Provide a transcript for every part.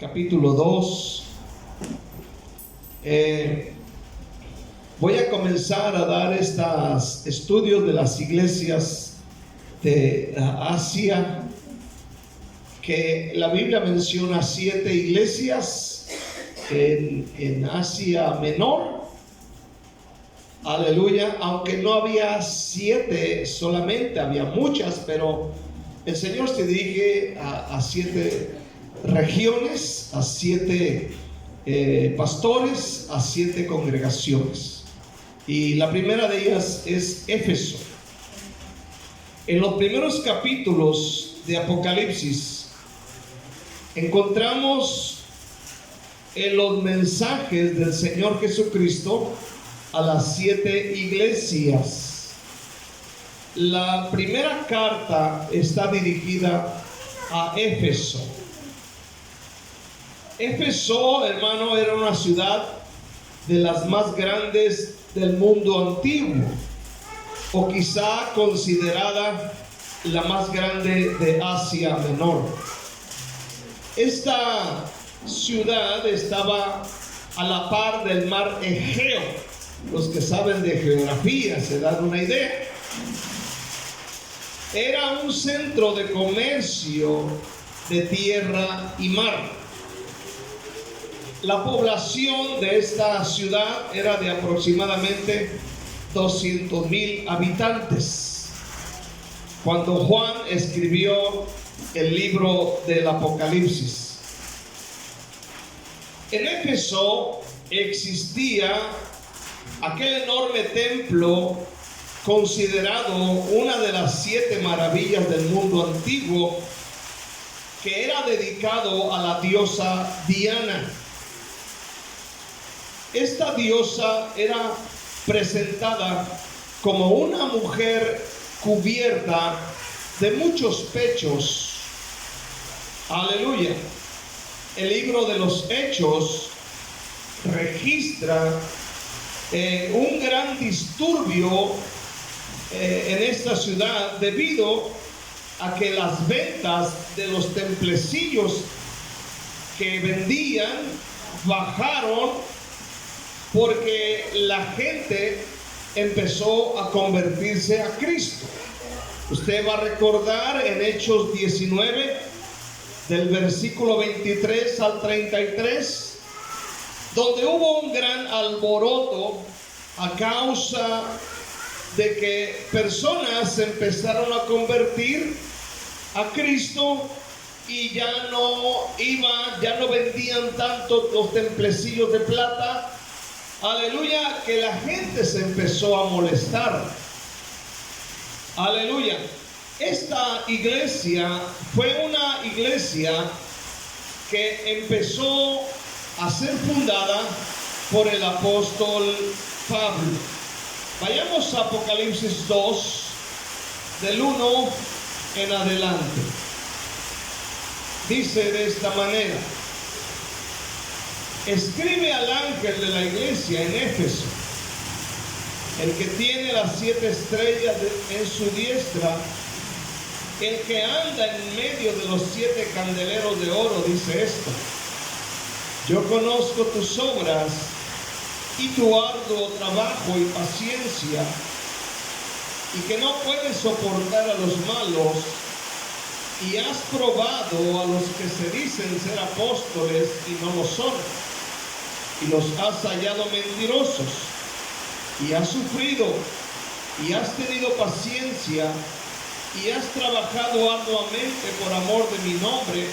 capítulo 2. Voy a comenzar a dar estos estudios de las iglesias de Asia, que la Biblia menciona 7 iglesias en Asia Menor. Aleluya, aunque no había 7 solamente, había muchas, pero el Señor se dirige a 7 regiones, a 7 pastores, a 7 congregaciones. Y la primera de ellas es Éfeso. En los primeros capítulos de Apocalipsis encontramos en los mensajes del Señor Jesucristo a las 7 iglesias. La primera carta está dirigida a Éfeso. Éfeso, hermano, era una ciudad de las más grandes del mundo antiguo, o quizá considerada la más grande de Asia Menor. Esta ciudad estaba a la par del mar Egeo. Los que saben de geografía se dan una idea. Era un centro de comercio de tierra y mar. La población de esta ciudad era de aproximadamente 200,000 habitantes cuando Juan escribió el libro del Apocalipsis. En Éfeso existía aquel enorme templo considerado una de las 7 maravillas del mundo antiguo, que era dedicado a la diosa Diana. Esta diosa era presentada como una mujer cubierta de muchos pechos. Aleluya. El libro de los Hechos registra un gran disturbio en esta ciudad debido a que las ventas de los templecillos que vendían bajaron, porque la gente empezó a convertirse a Cristo. Usted va a recordar en Hechos 19, del versículo 23 al 33, donde hubo un gran alboroto a causa de que personas empezaron a convertir a Cristo y ya no vendían tanto los templecillos de plata. Aleluya, que la gente se empezó a molestar. Aleluya. Esta iglesia fue una iglesia que empezó a ser fundada por el apóstol Pablo. Vayamos a Apocalipsis 2, del 1 en adelante. Dice de esta manera: escribe al ángel de la iglesia en Éfeso, el que tiene las 7 estrellas en su diestra, el que anda en medio de los 7 candeleros de oro, dice esto: yo conozco tus obras y tu arduo trabajo y paciencia, y que no puedes soportar a los malos, y has probado a los que se dicen ser apóstoles y no lo son, y los has hallado mentirosos, y has sufrido, y has tenido paciencia, y has trabajado arduamente por amor de mi nombre,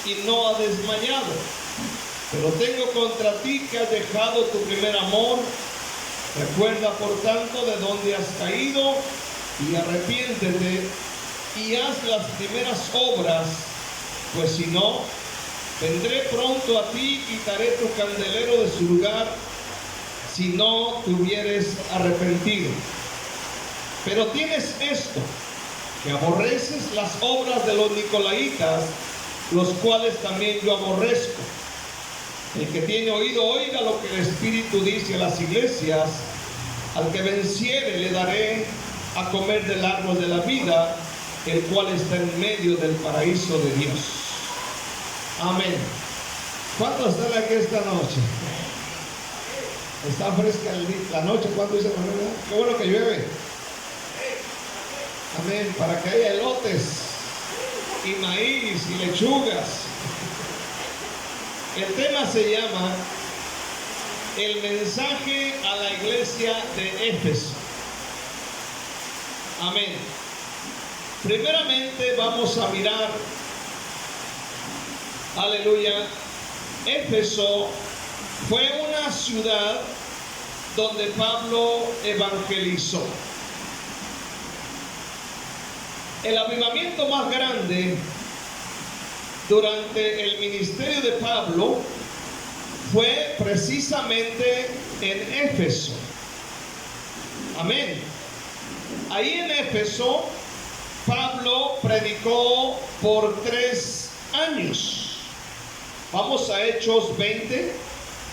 y no has desmayado. Pero tengo contra ti que has dejado tu primer amor. Recuerda por tanto de dónde has caído, y arrepiéntete, y haz las primeras obras, pues si no, vendré pronto a ti y quitaré tu candelero de su lugar, si no te hubieres arrepentido. Pero tienes esto, que aborreces las obras de los nicolaítas, los cuales también yo aborrezco. El que tiene oído, oiga lo que el Espíritu dice a las iglesias. Al que venciere le daré a comer del árbol de la vida, el cual está en medio del paraíso de Dios. Amén. ¿Cuántos están aquí esta noche? Está fresca la noche. ¿Cuánto dice la verdad? Qué bueno que llueve. Amén. Para que haya elotes y maíz y lechugas. El tema se llama el mensaje a la iglesia de Éfeso. Amén. Primeramente vamos a mirar, aleluya, Éfeso fue una ciudad donde Pablo evangelizó. El avivamiento más grande durante el ministerio de Pablo fue precisamente en Éfeso. Amén. Ahí en Éfeso, Pablo predicó por 3 años. Vamos a Hechos 20,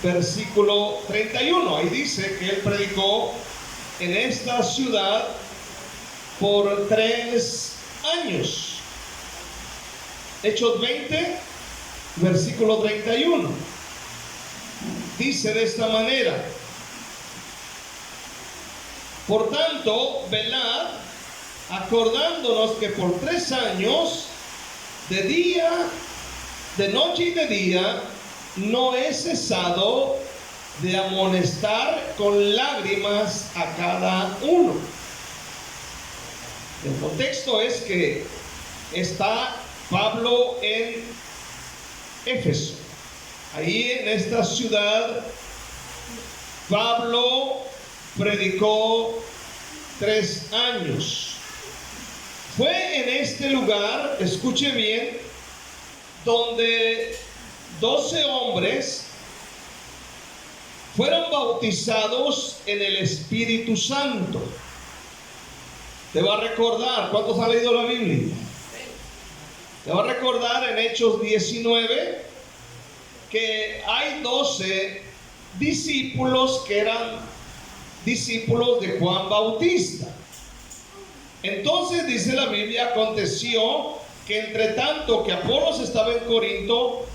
versículo 31. Ahí dice que él predicó en esta ciudad por 3 años. Hechos 20, versículo 31. Dice de esta manera: por tanto, velad, acordándonos que por 3 años, de día, de noche y de día, no he cesado de amonestar con lágrimas a cada uno. El contexto es que está Pablo en Éfeso. Ahí en esta ciudad, Pablo predicó 3 años. Fue en este lugar, escuche bien, donde 12 hombres fueron bautizados en el Espíritu Santo. Te va a recordar, ¿cuántos han leído la Biblia? Te va a recordar en Hechos 19 que hay 12 discípulos que eran discípulos de Juan Bautista. Entonces dice la Biblia, aconteció que entre tanto que Apolos estaba en Corinto,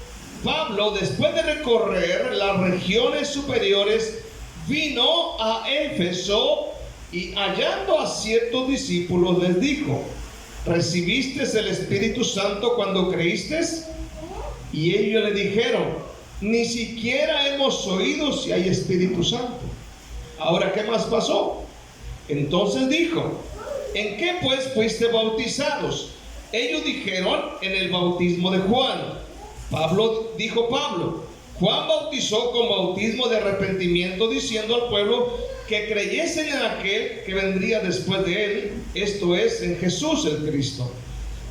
Pablo, después de recorrer las regiones superiores, vino a Éfeso y hallando a ciertos discípulos les dijo: ¿recibiste el Espíritu Santo cuando creíste? Y ellos le dijeron: ni siquiera hemos oído si hay Espíritu Santo. Ahora, ¿qué más pasó? Entonces dijo: ¿en qué pues fuiste bautizados? Ellos dijeron: en el bautismo de Juan. Dijo Pablo: Juan bautizó con bautismo de arrepentimiento, diciendo al pueblo que creyesen en aquel que vendría después de él, esto es, en Jesús el Cristo.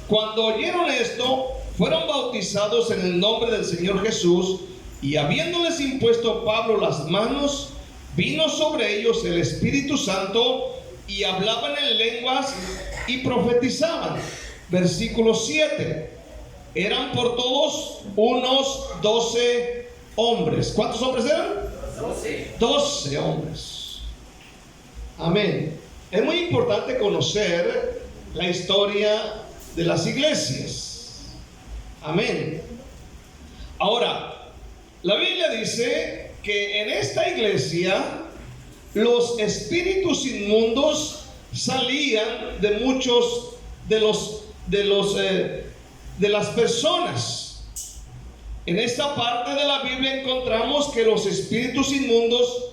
Cuando oyeron esto, fueron bautizados en el nombre del Señor Jesús, y habiéndoles impuesto Pablo las manos, vino sobre ellos el Espíritu Santo, y hablaban en lenguas y profetizaban. Versículo 7. Eran por todos unos 12 hombres. ¿Cuántos hombres eran? 12 hombres. Amén. Es muy importante conocer la historia de las iglesias. Amén. Ahora, la Biblia dice que en esta iglesia los espíritus inmundos salían de muchos de las personas. En esta parte de la Biblia encontramos que los espíritus inmundos,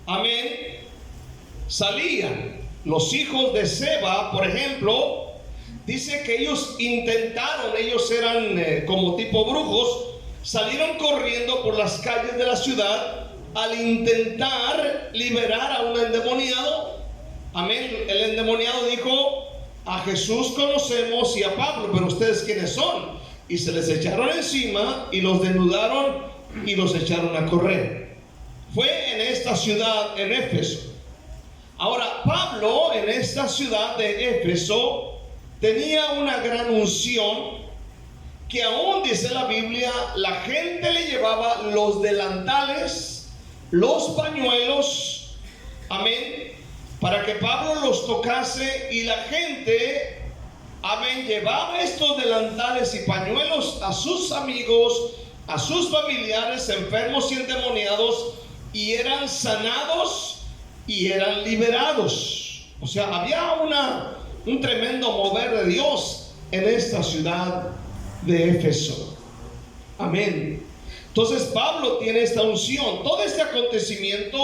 amén, salían. Los hijos de Seba, por ejemplo, dice que ellos eran como tipo brujos, salieron corriendo por las calles de la ciudad al intentar liberar a un endemoniado. Amén. El endemoniado dijo: a Jesús conocemos y a Pablo, pero ustedes ¿quiénes son? Y se les echaron encima y los desnudaron y los echaron a correr. Fue en esta ciudad, en Éfeso. Ahora, Pablo en esta ciudad de Éfeso tenía una gran unción, que aún dice la Biblia, la gente le llevaba los delantales, los pañuelos, amén, para que Pablo los tocase, y la gente, amén, llevaba estos delantales y pañuelos a sus amigos a sus familiares enfermos y endemoniados, y eran sanados y eran liberados. O sea, había un tremendo mover de Dios en esta ciudad de Éfeso. Amén. Entonces Pablo tiene esta unción. Todo este acontecimiento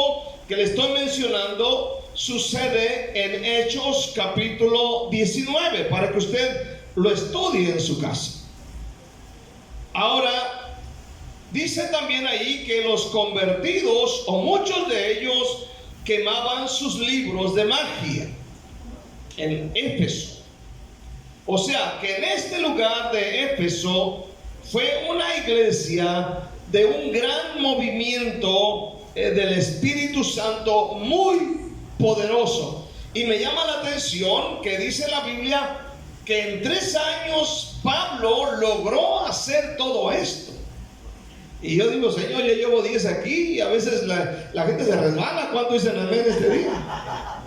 que le estoy mencionando sucede en Hechos capítulo 19, para que usted lo estudie en su casa. Ahora, dice también ahí que los convertidos, o muchos de ellos, quemaban sus libros de magia en Éfeso. O sea, que en este lugar de Éfeso fue una iglesia de un gran movimiento del Espíritu Santo muy poderoso. Y me llama la atención que dice la Biblia que en 3 años Pablo logró hacer todo esto. Y yo digo, Señor, yo llevo 10 aquí y a veces la gente se resbala. ¿Cuánto dicen amén este día?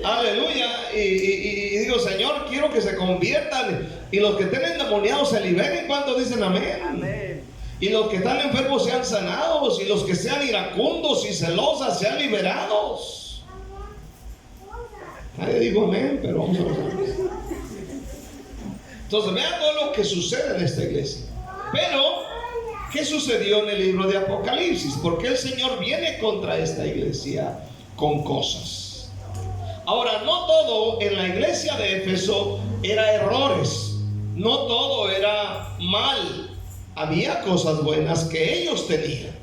Aleluya. Y digo, Señor, quiero que se conviertan y los que estén endemoniados se liberen. ¿Cuánto dicen amén? Amén. Y los que están enfermos sean sanados, y los que sean iracundos y celosas sean liberados. Nadie dijo amén, pero vamos a ver. Entonces vean todo lo que sucede en esta iglesia. Pero ¿qué sucedió en el libro de Apocalipsis? Porque el Señor viene contra esta iglesia con cosas. Ahora, no todo en la iglesia de Éfeso era errores, no todo era mal. Había cosas buenas que ellos tenían.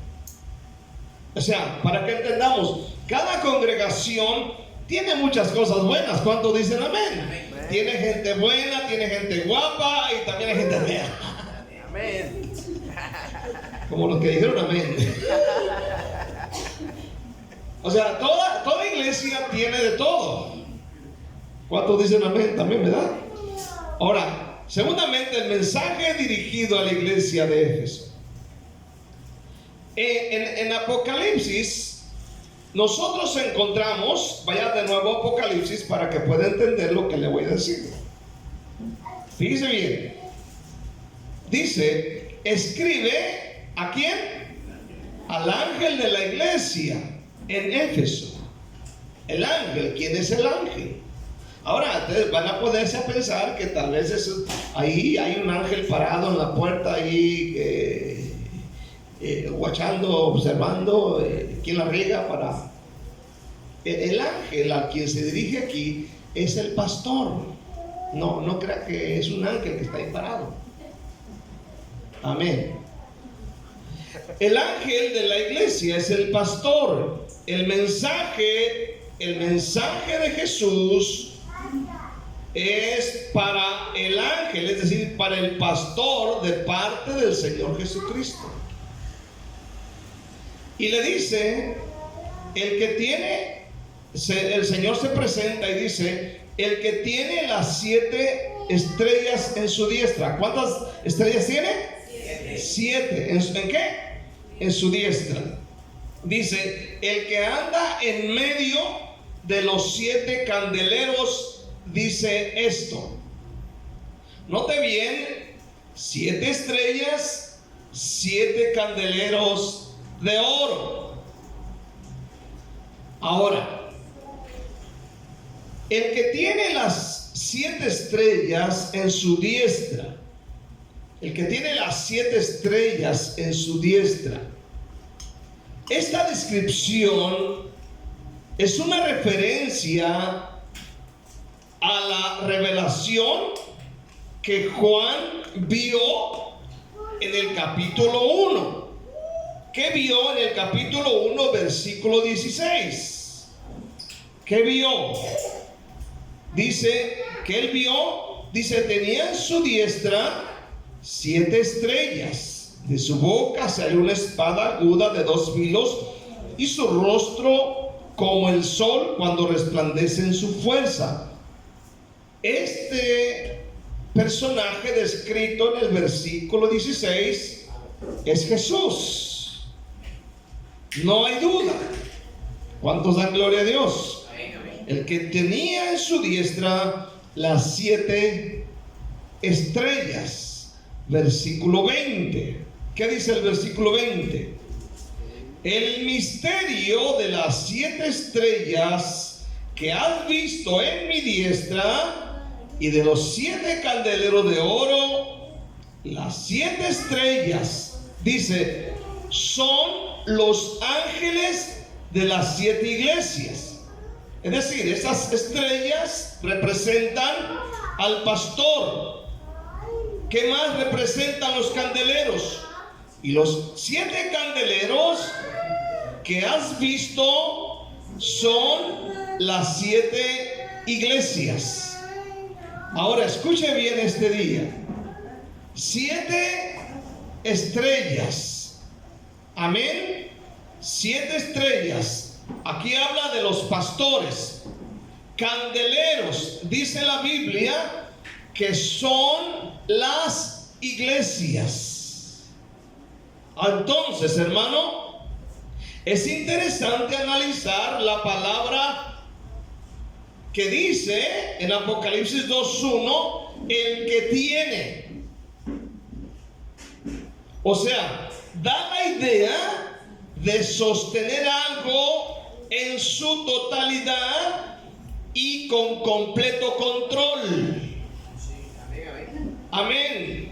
O sea, para que entendamos, cada congregación tiene muchas cosas buenas. ¿Cuántos dicen amén? Amén. Tiene gente buena, tiene gente guapa y también hay gente fea. Amén. Como los que dijeron amén. O sea, toda iglesia tiene de todo. ¿Cuántos dicen amén también, verdad? Ahora, segundamente, el mensaje dirigido a la iglesia de Éfeso. En Apocalipsis, nosotros encontramos, vaya de nuevo a Apocalipsis para que pueda entender lo que le voy a decir. Fíjese bien. Dice, escribe, ¿a quién? Al ángel de la iglesia en Éfeso. El ángel, ¿quién es el ángel? Ahora, ustedes van a ponerse a pensar que tal vez ahí hay un ángel parado en la puerta ahí, guachando, observando quién la riega para... El ángel al quien se dirige aquí es el pastor. No crea que es un ángel que está ahí parado. Amén. El ángel de la iglesia es el pastor. El mensaje de Jesús es para el ángel, es decir, para el pastor de parte del Señor Jesucristo. Y le dice, el que tiene, el Señor se presenta y dice, el que tiene las 7 estrellas en su diestra. ¿Cuántas estrellas tiene? 7. ¿En qué? En su diestra. Dice, el que anda en medio de los 7 candeleros dice esto. Note bien, 7 estrellas, 7 candeleros de oro. Ahora, el que tiene las 7 estrellas en su diestra, el que tiene las 7 estrellas en su diestra, esta descripción es una referencia a la revelación que Juan vio en el capítulo 1. ¿Qué vio en el capítulo 1, versículo 16? ¿Qué vio? Dice que él vio, dice, tenía en su diestra 7 estrellas. De su boca salió una espada aguda de 2 filos, y su rostro como el sol cuando resplandece en su fuerza. Este personaje descrito en el versículo 16 es Jesús. No hay duda. ¿Cuántos dan gloria a Dios? El que tenía en su diestra las 7 estrellas. Versículo 20. ¿Qué dice el versículo 20? El misterio de las 7 estrellas que has visto en mi diestra y de los 7 candeleros de oro. Las 7 estrellas, dice, son los ángeles de las 7 iglesias. Es decir, esas estrellas representan al pastor. ¿Qué más representan los candeleros? Y los 7 candeleros que has visto son las 7 iglesias. Ahora escuche bien este día. 7 estrellas. Amén. 7 estrellas. Aquí habla de los pastores. Candeleros, dice la Biblia, que son las iglesias. Entonces, hermano, es interesante analizar la palabra que dice en Apocalipsis 2:1, el que tiene. O sea, da la idea de sostener algo en su totalidad y con completo control. Amén.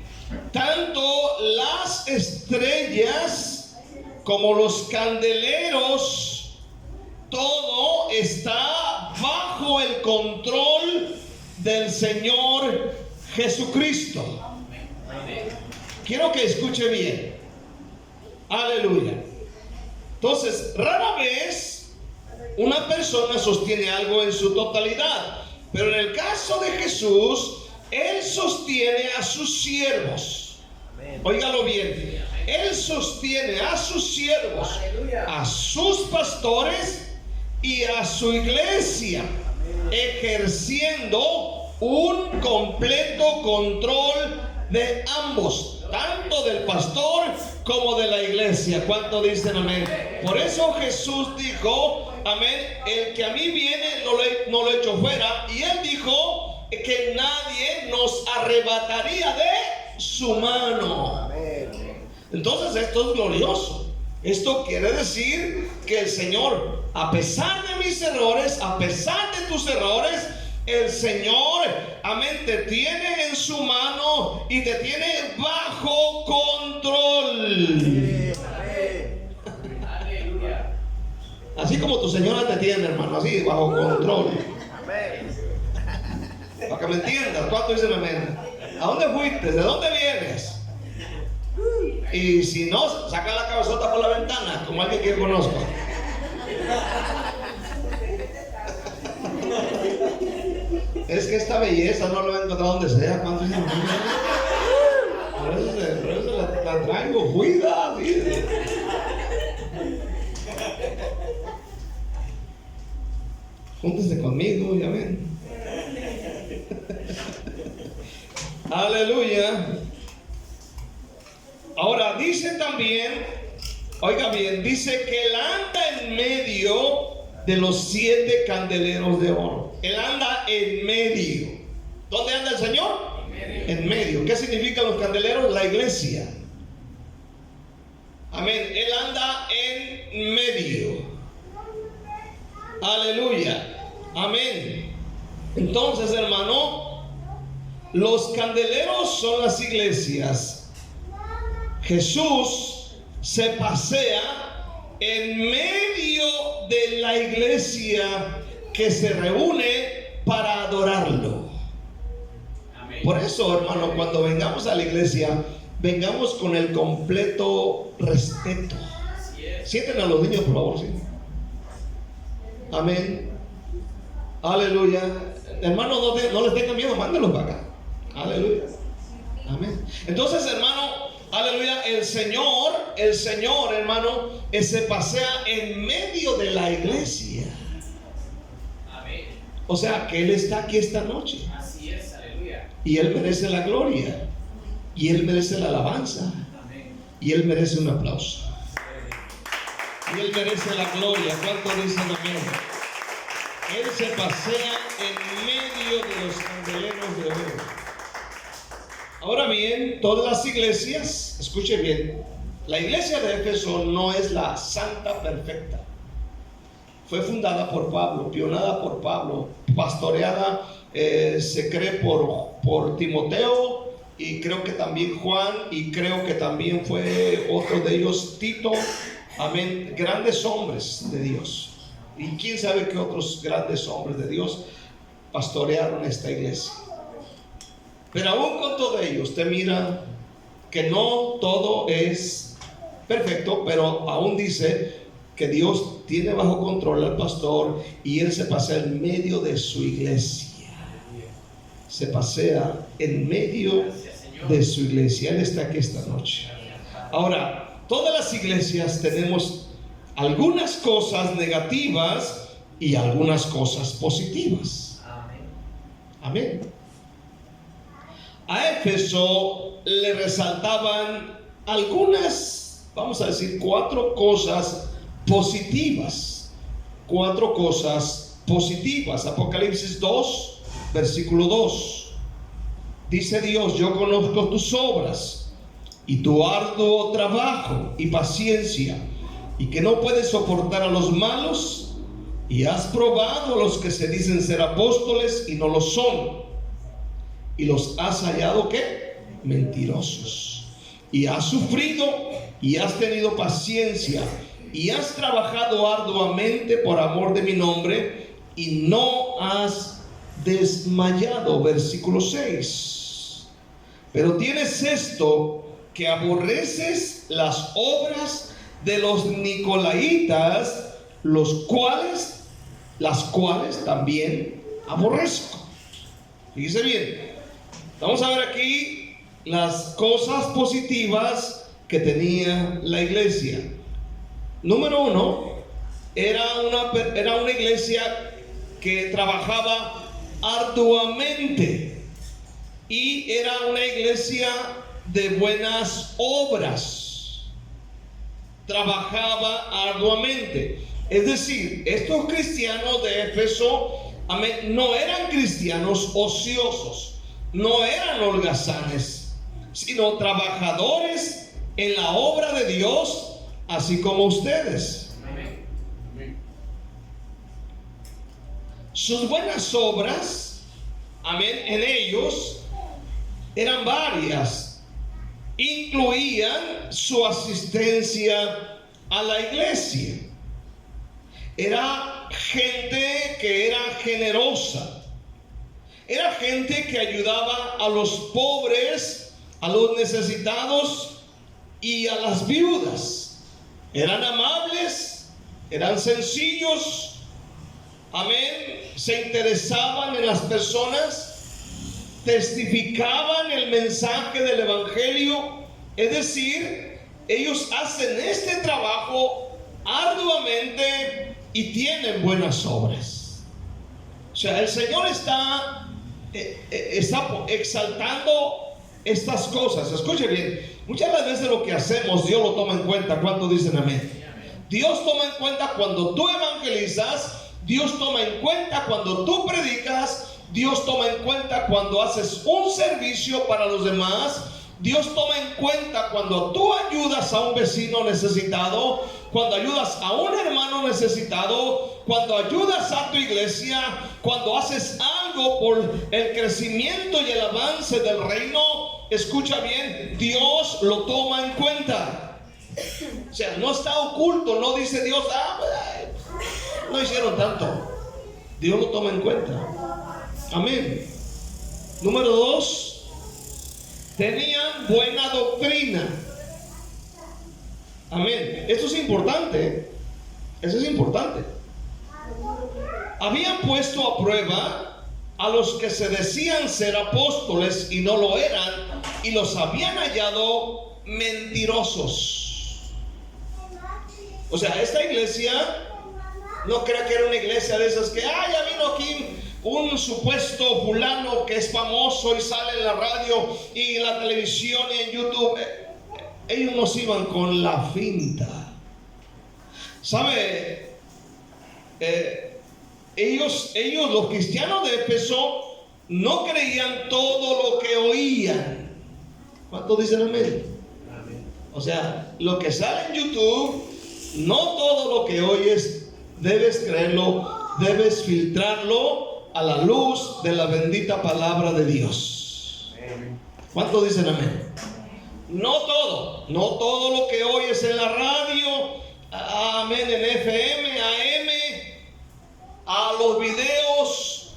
Tanto las estrellas como los candeleros, todo está bajo el control del Señor Jesucristo. Quiero que escuche bien. Aleluya. Entonces, rara vez una persona sostiene algo en su totalidad, pero en el caso de Jesús, Él sostiene a sus siervos. Óigalo bien. Él sostiene a sus siervos, a sus pastores y a su iglesia, ejerciendo un completo control de ambos, tanto del pastor como de la iglesia. ¿Cuánto dicen amén? Por eso Jesús dijo, amén, el que a mí viene no lo echo fuera. Y Él dijo que nadie nos arrebataría de su mano. Entonces esto es glorioso. Esto quiere decir que el Señor, a pesar de mis errores, a pesar de tus errores, el Señor, amén, te tiene en su mano y te tiene bajo control. Así como tu señora te tiene, hermano, así, bajo control. Para que me entiendas, ¿cuánto dicen amén? ¿A dónde fuiste? ¿De dónde vienes? Y si no, saca la cabezota por la ventana, como alguien que yo conozco. Es que esta belleza no lo voy a encontrar donde sea. ¿Cuánto dicen amén? Por eso la traigo, cuida. Júntese conmigo, ya ven. Aleluya. Ahora dice también, oiga bien, dice que Él anda en medio de los 7 candeleros de oro. Él anda en medio. ¿Dónde anda el Señor? En medio. ¿Qué significan los candeleros? La iglesia. Amén. Él anda en medio. Aleluya. Amén. Entonces, hermano, los candeleros son las iglesias. Jesús se pasea en medio de la iglesia que se reúne para adorarlo. Amén. Por eso, hermano, cuando vengamos a la iglesia, vengamos con el completo respeto. Sienten a los niños, por favor, ¿sí? Amén. Aleluya. Hermano, no les tengan miedo, mándenlos para acá. Aleluya. Amén. Entonces, hermano, aleluya, el Señor, hermano, se pasea en medio de la iglesia. Amén. O sea, que Él está aquí esta noche. Así es, aleluya. Y Él merece la gloria. Y Él merece la alabanza. Amén. Y Él merece un aplauso. Y Él merece la gloria. ¿Cuánto dicen amén? Él se pasea en medio de los candeleros de oro. Ahora bien, todas las iglesias, escuche bien, La iglesia de Éfeso no es la santa perfecta. Fue fundada por Pablo, pionada por Pablo, pastoreada, se cree por Timoteo, y creo que también Juan, y creo que también fue otro de ellos, Tito. Amén. Grandes hombres de Dios. Y quién sabe qué otros grandes hombres de Dios pastorearon esta iglesia. Pero aún con todo ello, usted mira que no todo es perfecto, pero aún dice que Dios tiene bajo control al pastor y él se pasea en medio de su iglesia. Se pasea en medio de su iglesia. Él está aquí esta noche. Ahora, todas las iglesias tenemos algunas cosas negativas y algunas cosas positivas. Amén. A Éfeso le resaltaban algunas, vamos a decir, 4 cosas positivas. 4 cosas positivas. Apocalipsis 2, versículo 2. Dice Dios: yo conozco tus obras y tu arduo trabajo y paciencia, y que no puedes soportar a los malos, y has probado a los que se dicen ser apóstoles y no lo son, y los has hallado ¿qué? Mentirosos. Y has sufrido y has tenido paciencia y has trabajado arduamente por amor de mi nombre y no has desmayado. Versículo 6. Pero tienes esto, que aborreces las obras de los nicolaitas, las cuales también aborrezco. Fíjese bien. Vamos a ver aquí las cosas positivas que tenía la iglesia. Número 1, era una iglesia que trabajaba arduamente y era una iglesia de buenas obras. Trabajaba arduamente. Es decir, estos cristianos de Éfeso, amén, no eran cristianos ociosos, no eran holgazanes, sino trabajadores en la obra de Dios, así como ustedes. Sus buenas obras, amén, en ellos eran varias. Incluían su asistencia a la iglesia. Era gente que era generosa. Era gente que ayudaba a los pobres, a los necesitados y a las viudas. Eran amables, eran sencillos. Amén. Se interesaban en las personas, testificaban el mensaje del evangelio. Es decir, ellos hacen este trabajo arduamente y tienen buenas obras. O sea, el Señor está exaltando estas cosas. Escuche bien, muchas de las veces lo que hacemos Dios lo toma en cuenta. ¿Cuántos dicen amén? Dios toma en cuenta cuando tú evangelizas, Dios toma en cuenta cuando tú predicas, Dios toma en cuenta cuando haces un servicio para los demás, Dios toma en cuenta cuando tú ayudas a un vecino necesitado, cuando ayudas a un hermano necesitado, cuando ayudas a tu iglesia, cuando haces algo por el crecimiento y el avance del reino. Escucha bien, Dios lo toma en cuenta. O sea, no está oculto, no dice Dios, no hicieron tanto. Dios lo toma en cuenta. Amén. Número 2, tenían buena doctrina. Amén. Esto es importante. Eso es importante. Habían puesto a prueba a los que se decían ser apóstoles y no lo eran, y los habían hallado mentirosos. O sea, esta iglesia, no crea que era una iglesia de esas que, ya vino aquí un supuesto fulano que es famoso y sale en la radio y en la televisión y en YouTube. Ellos nos iban con la finta. ¿Sabe? Ellos, los cristianos de Éfeso, no creían todo lo que oían. ¿Cuántos dicen amén? O sea, lo que sale en YouTube, no todo lo que oyes debes creerlo, debes filtrarlo a la luz de la bendita palabra de Dios. ¿Cuántos dicen amén? No todo lo que oyes en la radio, amén, en FM, AM, a los videos,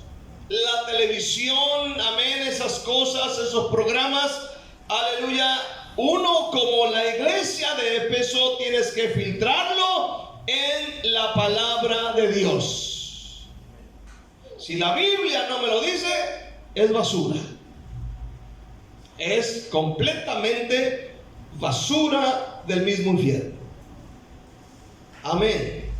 la televisión, amén, esas cosas, esos programas, aleluya. Uno, como la iglesia de Éfeso, tienes que filtrarlo en la palabra de Dios. Si la Biblia no me lo dice, es basura. Es completamente basura del mismo infierno. Amén.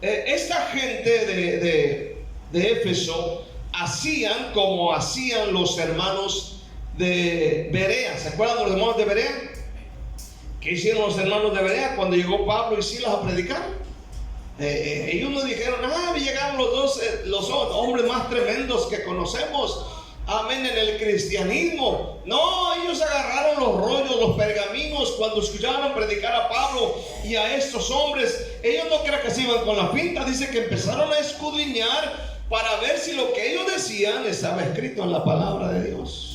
Esta gente de Éfeso hacían como hacían los hermanos de Berea. ¿Se acuerdan de los hermanos de Berea? ¿Qué hicieron los hermanos de Berea cuando llegó Pablo y Silas a predicar? Ellos nos dijeron, llegaron los hombres más tremendos que conocemos, amén, en el cristianismo. No, ellos agarraron los rollos, los pergaminos, cuando escuchaban predicar a Pablo y a estos hombres. Ellos no crean que se iban con la pinta. Dice que empezaron a escudriñar para ver si lo que ellos decían estaba escrito en la palabra de Dios.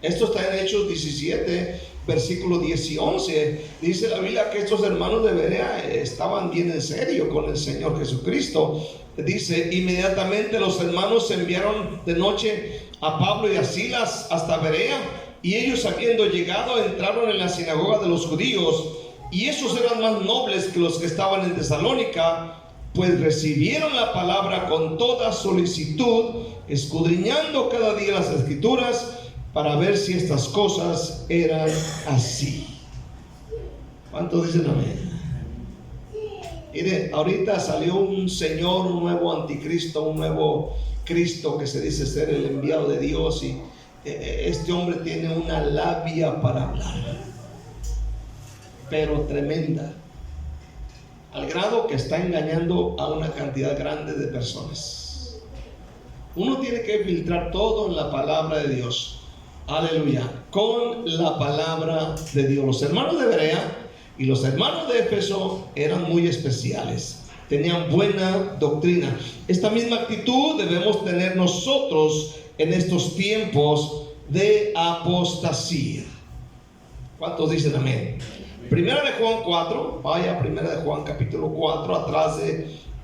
Esto está en Hechos 17, versículo 10 y 11. Dice la Biblia que estos hermanos de Berea estaban bien en serio con el Señor Jesucristo. Dice, inmediatamente los hermanos enviaron de noche a Pablo y a Silas hasta Berea, y ellos, habiendo llegado, entraron en la sinagoga de los judíos, y esos eran más nobles que los que estaban en Tesalónica, pues recibieron la palabra con toda solicitud, escudriñando cada día las escrituras para ver si estas cosas eran así. ¿Cuántos dicen amén? Mire, ahorita salió un señor, un nuevo anticristo, un nuevo Cristo que se dice ser el enviado de Dios, y este hombre tiene una labia para hablar, pero tremenda, al grado que está engañando a una cantidad grande de personas. Uno tiene que filtrar todo en la palabra de Dios. Aleluya, con la palabra de Dios. Los hermanos de Berea y los hermanos de Éfeso eran muy especiales, tenían buena doctrina. Esta misma actitud debemos tener nosotros en estos tiempos de apostasía. ¿Cuántos dicen amén? Primera de Juan 4, vaya, Primera de Juan capítulo 4, atrás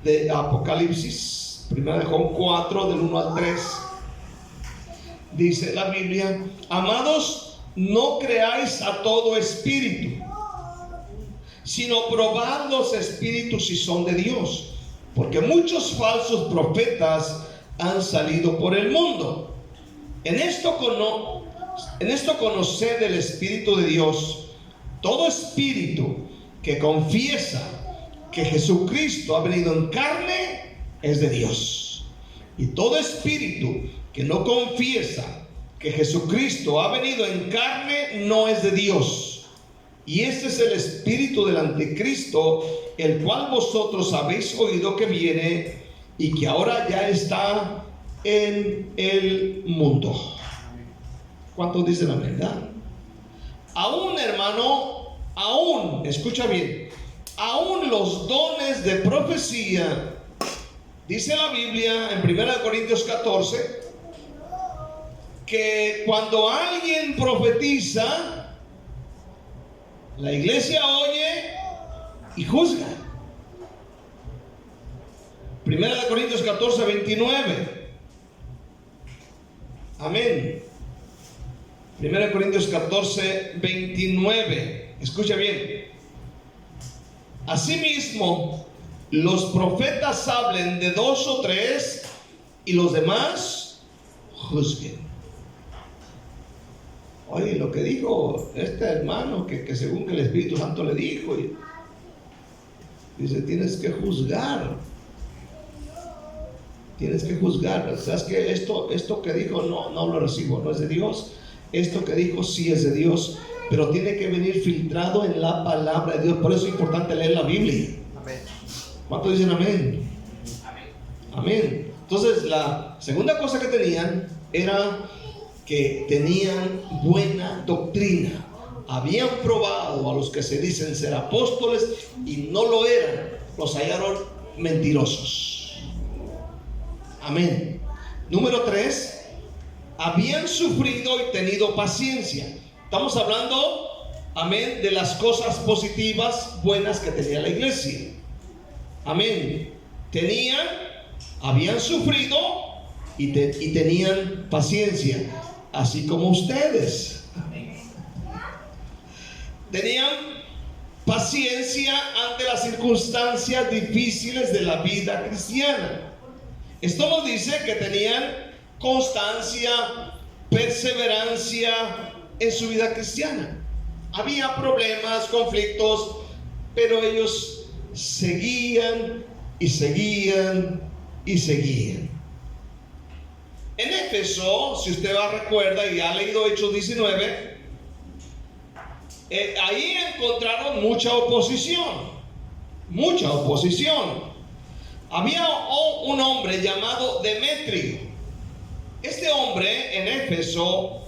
de Apocalipsis. Primera de Juan 4, del 1 al 3. Dice la Biblia: amados, no creáis a todo espíritu, sino probad los espíritus si son de Dios, porque muchos falsos profetas han salido por el mundo. En esto conoced el Espíritu de Dios. Todo espíritu que confiesa que Jesucristo ha venido en carne es de Dios, y todo espíritu que no confiesa que Jesucristo ha venido en carne no es de Dios. Y este es el espíritu del anticristo, el cual vosotros habéis oído que viene y que ahora ya está en el mundo. ¿Cuántos dicen la verdad? Aún, hermano, aún, escucha bien, aún los dones de profecía, dice la Biblia en 1 Corintios 14, que cuando alguien profetiza, la iglesia oye y juzga. 1 Corintios 14, 29. Amén. 1 Corintios 14, 29. Escucha bien. Asimismo, los profetas hablen de 2 o 3 y los demás juzguen. Oye, lo que dijo este hermano, que según que el Espíritu Santo le dijo, dice, tienes que juzgar. Tienes que juzgar. ¿Sabes qué? Esto que dijo no lo recibo, no es de Dios. Esto que dijo sí es de Dios, pero tiene que venir filtrado en la palabra de Dios. Por eso es importante leer la Biblia. Amén. ¿Cuántos dicen amén? Amén. Amén. Entonces, la segunda cosa que tenían era que tenían buena doctrina. habían probado a los que se dicen ser apóstoles y no lo eran, los hallaron mentirosos. Amén. Número 3, habían sufrido y tenido paciencia. Estamos hablando, amén, de las cosas positivas, buenas que tenía la iglesia. Amén. Habían sufrido y tenían paciencia, así como ustedes. Tenían paciencia ante las circunstancias difíciles de la vida cristiana. Esto nos dice que tenían constancia, perseverancia en su vida cristiana. Había problemas, conflictos, pero ellos seguían y seguían y seguían. En Éfeso, si usted recuerda y ha leído Hechos 19, ahí encontraron mucha oposición. Había un hombre llamado Demetrio. Este hombre en Éfeso,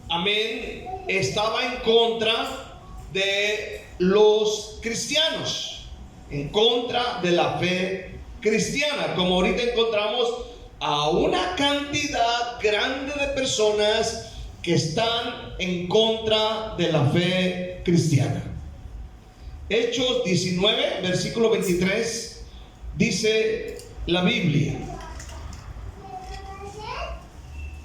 amén, estaba en contra de los cristianos, en contra de la fe cristiana. Como ahorita encontramos a una cantidad grande de personas que están en contra de la fe cristiana. Hechos 19, versículo 23, dice la Biblia.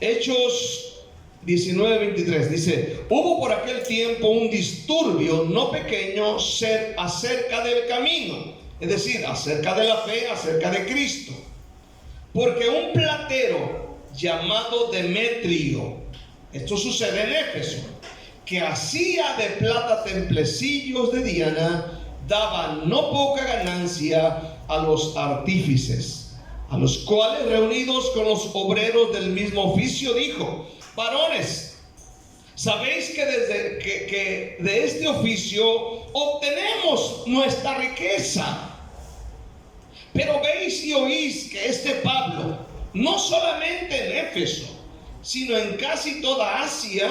Hechos 19, 23 dice: hubo por aquel tiempo un disturbio no pequeño acerca del camino, es decir, acerca de la fe, acerca de Cristo, porque un platero llamado Demetrio, esto sucede en Éfeso, que hacía de plata templecillos de Diana, daba no poca ganancia a los artífices, a los cuales, reunidos con los obreros del mismo oficio, dijo: varones, sabéis que de este oficio obtenemos nuestra riqueza. Pero veis y oís que este Pablo, no solamente en Éfeso, sino en casi toda Asia,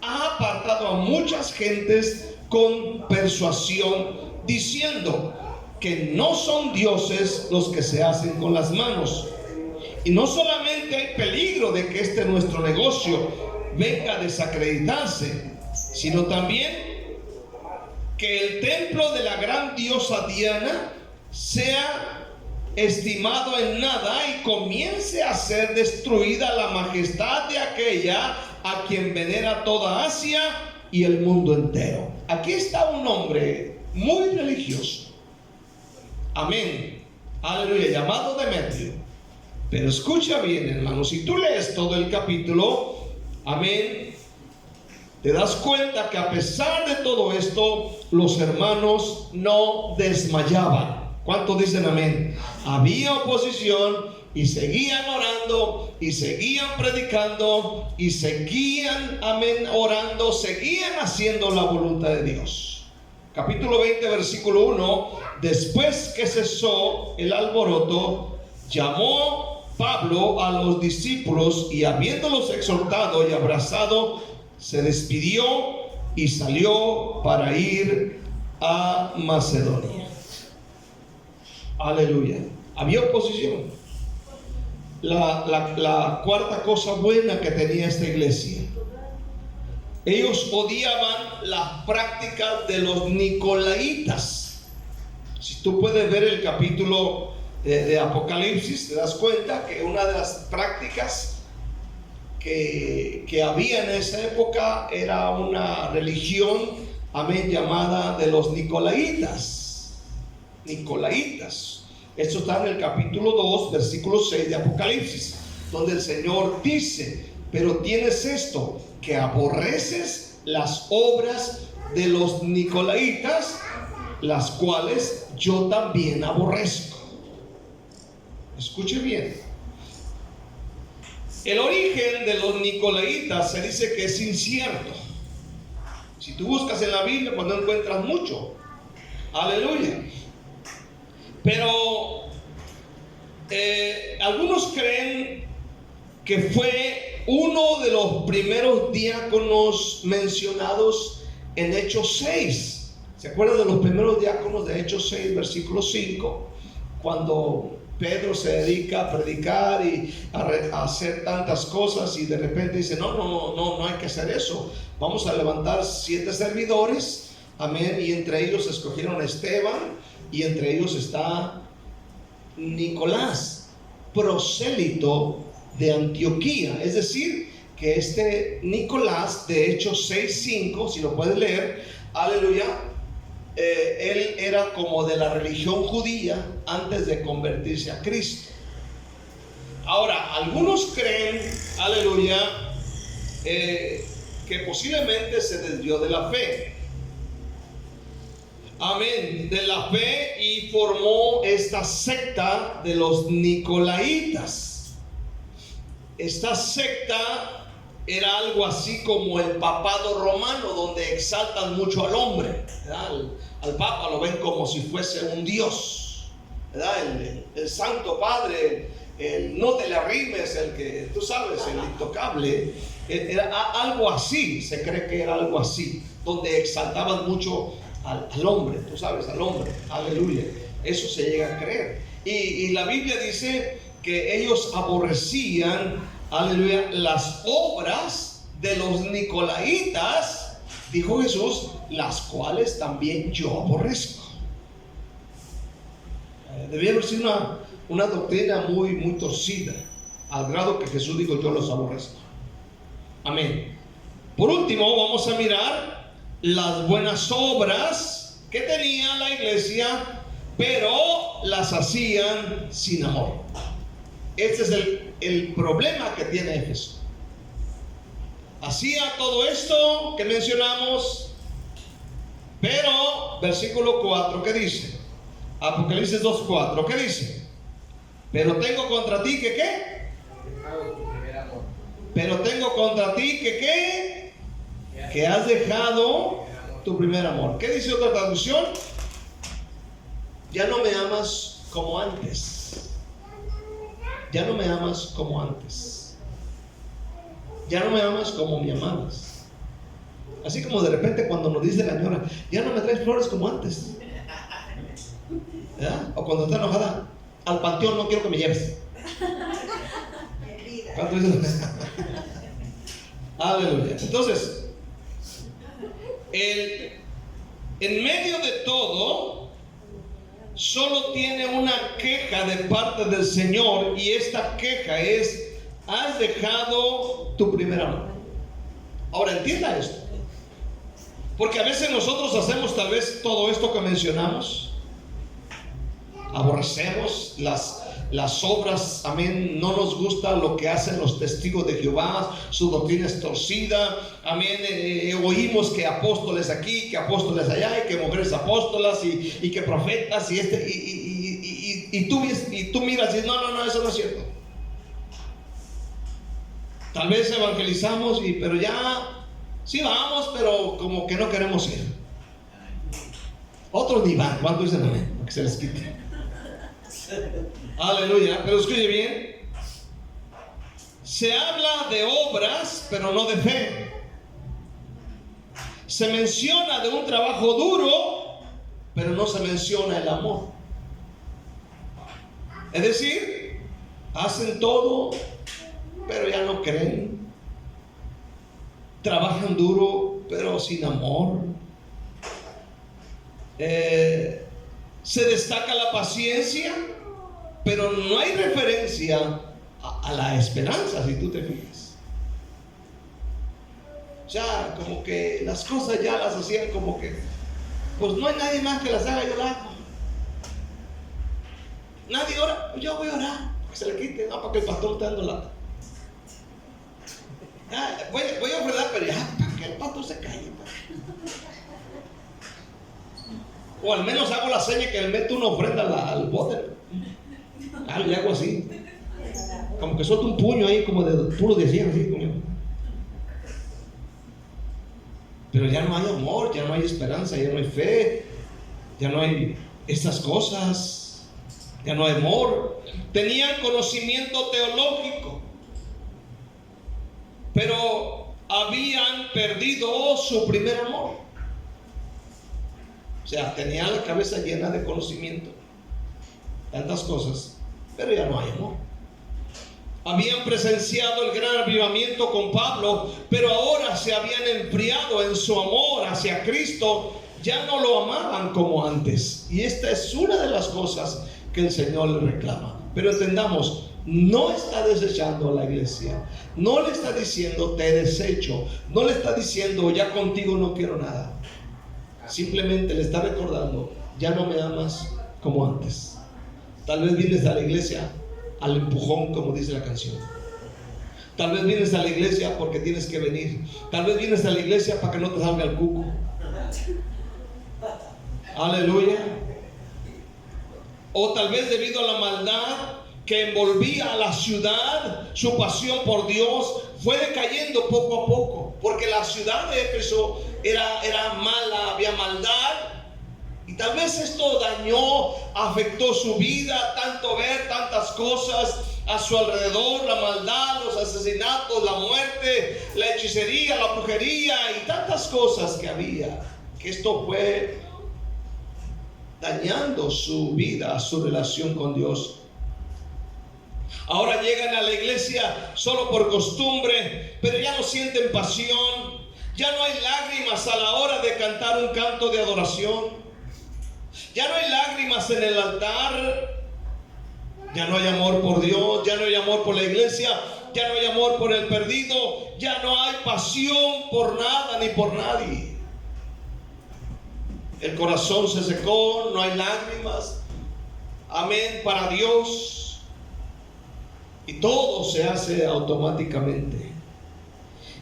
ha apartado a muchas gentes con persuasión, diciendo que no son dioses los que se hacen con las manos. Y no solamente hay peligro de que nuestro negocio venga a desacreditarse, sino también que el templo de la gran diosa Diana sea estimado en nada y comience a ser destruida la majestad de aquella a quien venera toda Asia y el mundo entero. Aquí está un hombre muy religioso, amén, aleluya, llamado Demetrio. Pero escucha bien, hermano, si tú lees todo el capítulo, amén, te das cuenta que a pesar de todo esto, los hermanos no desmayaban. ¿Cuántos dicen amén? Había oposición y seguían orando y seguían predicando y seguían, amén, orando, seguían haciendo la voluntad de Dios. Capítulo 20, versículo 1: después que cesó el alboroto, llamó Pablo a los discípulos y, habiéndolos exhortado y abrazado, se despidió y salió para ir a Macedonia. Aleluya. Había oposición. La cuarta cosa buena que tenía esta iglesia: ellos odiaban las prácticas de los nicolaitas. Si tú puedes ver el capítulo de Apocalipsis, te das cuenta que una de las prácticas que había en esa época era una religión, amén, llamada de los nicolaitas. Esto está en el capítulo 2, versículo 6 de Apocalipsis, donde el Señor dice: pero tienes esto, que aborreces las obras de los nicolaitas, las cuales yo también aborrezco. Escuche bien. El origen de los nicolaitas se dice que es incierto. Si tú buscas en la Biblia, pues no encuentras mucho. Aleluya. Pero algunos creen que fue uno de los primeros diáconos mencionados en Hechos 6. ¿Se acuerdan de los primeros diáconos de Hechos 6, versículo 5? Cuando Pedro se dedica a predicar y a hacer tantas cosas, y de repente dice, no hay que hacer eso. Vamos a levantar 7 servidores, amén, y entre ellos escogieron a Esteban, y entre ellos está Nicolás, prosélito de Antioquía. Es decir, que este Nicolás de Hechos 6:5, si lo puedes leer, aleluya, él era como de la religión judía antes de convertirse a Cristo. Ahora, algunos creen, aleluya, que posiblemente se desvió de la fe, amén, de la fe, y formó esta secta de los Nicolaitas. Esta secta era algo así como el papado romano, donde exaltan mucho al hombre, ¿verdad? Al papa lo ven como si fuese un dios, ¿verdad? El santo padre, el no te le arrimes, el que tú sabes, el intocable. Era algo así, se cree que era algo así, donde exaltaban mucho al hombre, tú sabes, al hombre, aleluya. Eso se llega a creer. Y la Biblia dice que ellos aborrecían, aleluya, las obras de los Nicolaitas, dijo Jesús, las cuales también yo aborrezco. Debía haber sido una doctrina muy torcida, al grado que Jesús dijo, yo los aborrezco. Amén. Por último, vamos a mirar las buenas obras que tenía la iglesia, pero las hacían sin amor. Este es el problema que tiene Éfeso. Hacía todo esto que mencionamos, pero versículo 4, ¿qué dice? Apocalipsis 2:4, ¿qué dice? Pero tengo contra ti que ¿qué? Pero tengo contra ti que ¿qué? Que has dejado tu primer amor. ¿Qué dice otra traducción? Ya no me amas como antes. Ya no me amas como antes. Ya no me amas como me amabas. Así como de repente cuando nos dice la señora, ya no me traes flores como antes, ¿verdad? O cuando está enojada, al panteón no quiero que me lleves. ¿Cuánto dice? Aleluya. Entonces, en medio de todo, solo tiene una queja de parte del Señor, y esta queja es: has dejado tu primer amor. Ahora entienda esto, porque a veces nosotros hacemos tal vez todo esto que mencionamos, aborrecemos las obras, amén, no nos gusta lo que hacen los testigos de Jehová, su doctrina es torcida, amén, oímos que apóstoles aquí, que apóstoles allá, y que mujeres apóstolas, y que profetas, y tú miras y dices, no, eso no es cierto. Tal vez evangelizamos, pero ya, sí vamos, pero como que no queremos ir. Otros ni van, ¿cuánto dicen amén? Para que se les quite. Aleluya. Pero escuche bien, se habla de obras, pero no de fe. Se menciona de un trabajo duro, pero no se menciona el amor. Es decir, hacen todo, pero ya no creen. Trabajan duro, pero sin amor. Se destaca la paciencia, pero no hay referencia a la esperanza, si tú te fijas. Ya como que las cosas ya las hacían como que, pues no hay nadie más que las haga, yo las hago. Nadie ora, pues yo voy a orar, para que se le quite, no, para que el pastor esté dando lata. Voy a ofrendar, pero ya, para que el pastor se calle. O al menos hago la seña que le meto una ofrenda al bote. Le hago así, como que suelto un puño ahí, como de puro de 100, así como. Pero ya no hay amor, ya no hay esperanza, ya no hay fe, ya no hay estas cosas, ya no hay amor. Tenían conocimiento teológico, pero habían perdido su primer amor. sea, tenía la cabeza llena de conocimiento, tantas cosas, pero ya no hay amor. Habían presenciado el gran avivamiento con Pablo, pero ahora se habían enfriado en su amor hacia Cristo. Ya no lo amaban como antes. Y esta es una de las cosas que el Señor le reclama. Pero entendamos, no está desechando a la iglesia, no le está diciendo te desecho, no le está diciendo ya contigo no quiero nada. Simplemente le está recordando, ya no me amas como antes. Tal vez vienes a la iglesia al empujón, como dice la canción. Tal vez vienes a la iglesia porque tienes que venir. Tal vez vienes a la iglesia para que no te salga el cuco. Aleluya. O tal vez debido a la maldad que envolvía a la ciudad, su pasión por Dios fue decayendo poco a poco, porque la ciudad de Éfeso era mala, había maldad. Y tal vez esto dañó, afectó su vida, tanto ver tantas cosas a su alrededor, la maldad, los asesinatos, la muerte, la hechicería, la brujería y tantas cosas que había, que esto fue dañando su vida, su relación con Dios. Ahora llegan a la iglesia solo por costumbre, pero ya no sienten pasión, ya no hay lágrimas a la hora de cantar un canto de adoración. Ya no hay lágrimas en el altar, ya no hay amor por Dios, ya no hay amor por la iglesia, ya no hay amor por el perdido, ya no hay pasión por nada ni por nadie. El corazón se secó, no hay lágrimas, amén, para Dios, y todo se hace automáticamente.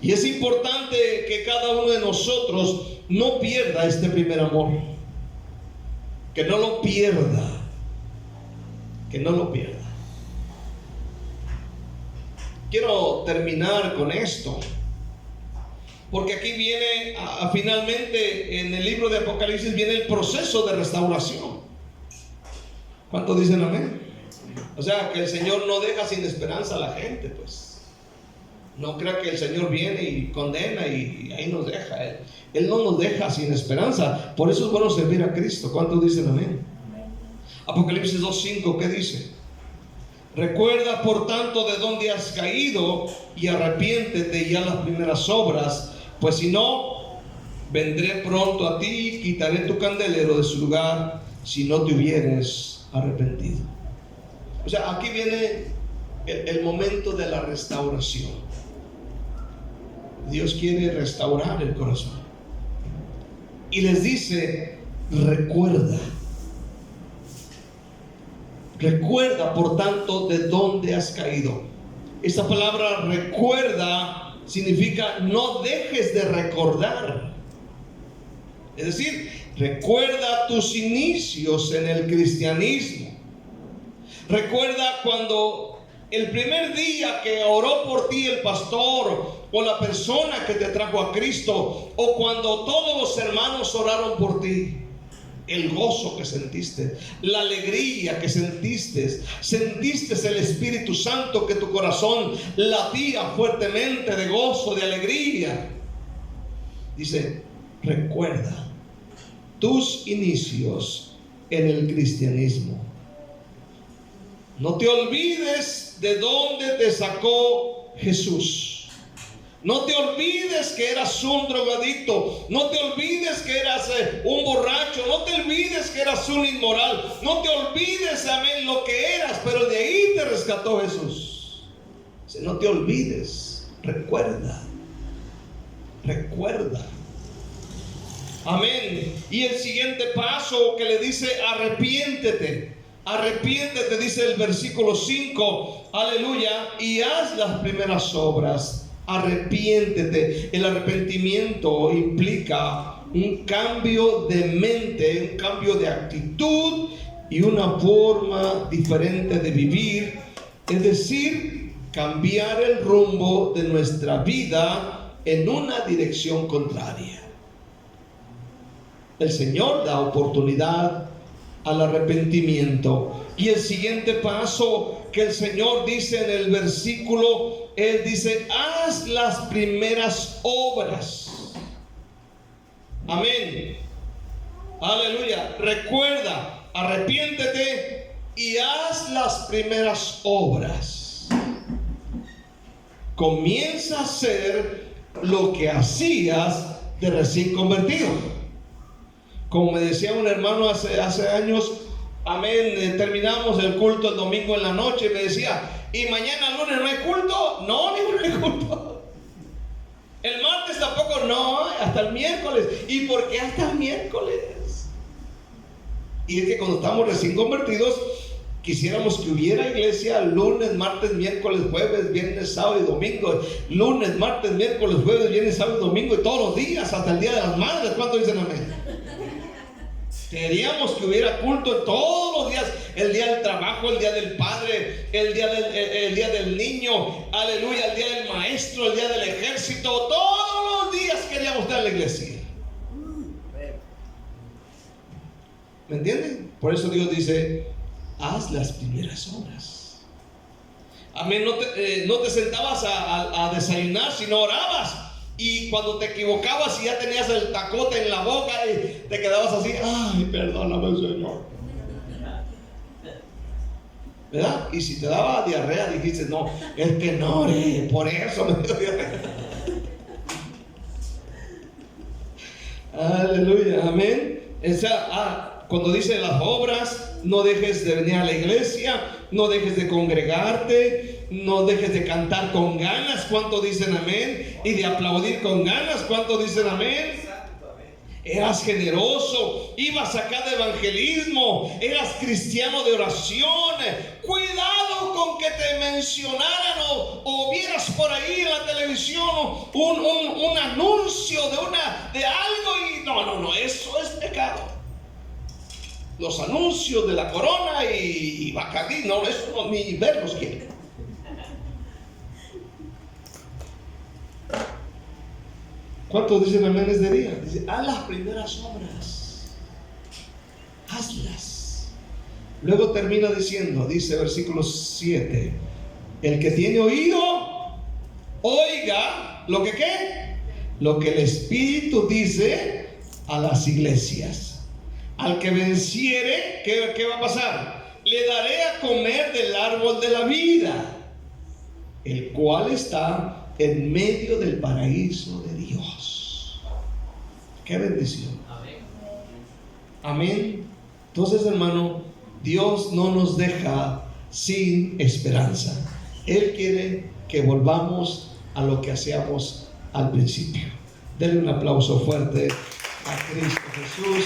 Y es importante que cada uno de nosotros no pierda este primer amor. Que no lo pierda. Que no lo pierda. Quiero terminar con esto, porque aquí viene finalmente en el libro de Apocalipsis viene el proceso de restauración. ¿Cuántos dicen amén? O sea, que el Señor no deja sin esperanza a la gente, pues. No crea que el Señor viene y condena y ahí nos deja. Él no nos deja sin esperanza. Por eso es bueno servir a Cristo. ¿Cuántos dicen amén? Apocalipsis 2:5, ¿qué dice? Recuerda por tanto de dónde has caído y arrepiéntete y haz las primeras obras, pues si no, vendré pronto a ti y quitaré tu candelero de su lugar si no te hubieres arrepentido. O sea, aquí viene el momento de la restauración. Dios quiere restaurar el corazón. Y les dice, recuerda. Recuerda, por tanto, de dónde has caído. Esta palabra recuerda significa no dejes de recordar. Es decir, recuerda tus inicios en el cristianismo. Recuerda cuando el primer día que oró por ti el pastor o la persona que te trajo a Cristo, o cuando todos los hermanos oraron por ti. El gozo que sentiste, la alegría que sentiste, sentiste el Espíritu Santo, que tu corazón latía fuertemente de gozo, de alegría. Dice, recuerda tus inicios en el cristianismo. No te olvides de dónde te sacó Jesús. No te olvides que eras un drogadicto. No te olvides que eras un borracho. No te olvides que eras un inmoral. No te olvides, amén, lo que eras. Pero de ahí te rescató Jesús. No te olvides. Recuerda. Recuerda. Amén. Y el siguiente paso que le dice, arrepiéntete. Arrepiéntete, dice el versículo 5. Aleluya. Y haz las primeras obras. Arrepiéntete. El arrepentimiento implica un cambio de mente, un cambio de actitud y una forma diferente de vivir. Es decir, cambiar el rumbo de nuestra vida en una dirección contraria. El Señor da oportunidad al arrepentimiento. Y el siguiente paso que el Señor dice en el versículo, Él dice, haz las primeras obras. Amén. Aleluya. Recuerda, arrepiéntete y haz las primeras obras. Comienza a hacer lo que hacías de recién convertido. Como me decía un hermano hace años, amén, terminamos el culto el domingo en la noche y me decía, ¿y mañana lunes no hay culto? No, no hay culto. El martes tampoco, no, hasta el miércoles. ¿Y por qué hasta el miércoles? Y es que cuando estamos recién convertidos, quisiéramos que hubiera iglesia lunes, martes, miércoles, jueves, viernes, sábado y domingo. Lunes, martes, miércoles, jueves, viernes, sábado y domingo, y todos los días, hasta el día de las madres. ¿Cuántos dicen amén? Queríamos que hubiera culto todos los días, el día del trabajo, el día del padre, el día del niño, aleluya, el día del maestro, el día del ejército. Todos los días queríamos estar en la iglesia. ¿Me entienden? Por eso Dios dice, haz las primeras obras. Amén. No te sentabas a desayunar, sino orabas. Y cuando te equivocabas y ya tenías el tacote en la boca y te quedabas así, ay, perdóname, Señor. ¿Verdad? Y si te daba diarrea, dijiste, no, es que no oré, por eso me dio diarrea. Aleluya, amén. O sea, cuando dice las obras, no dejes de venir a la iglesia, no dejes de congregarte, no dejes de cantar con ganas. ¿Cuánto dicen amén? Y de aplaudir con ganas. ¿Cuánto dicen amén? Eras generoso, ibas acá de evangelismo, eras cristiano de oración. Cuidado con que te mencionaran o vieras por ahí en la televisión un anuncio de algo y no, eso es pecado. Los anuncios de la Corona y Bacardí, no, eso no, ni verlos quiero. ¿Cuántos dicen amén este día? Dice, haz las primeras obras. Hazlas. Luego termina diciendo, dice versículo 7, el que tiene oído, oiga lo que ¿qué? Lo que el Espíritu dice a las iglesias. Al que venciere, ¿qué va a pasar? Le daré a comer del árbol de la vida, el cual está en medio del paraíso de Dios. ¡Qué bendición! Amén. Amén. Entonces, hermano, Dios no nos deja sin esperanza. Él quiere que volvamos a lo que hacíamos al principio. Denle un aplauso fuerte a Cristo Jesús.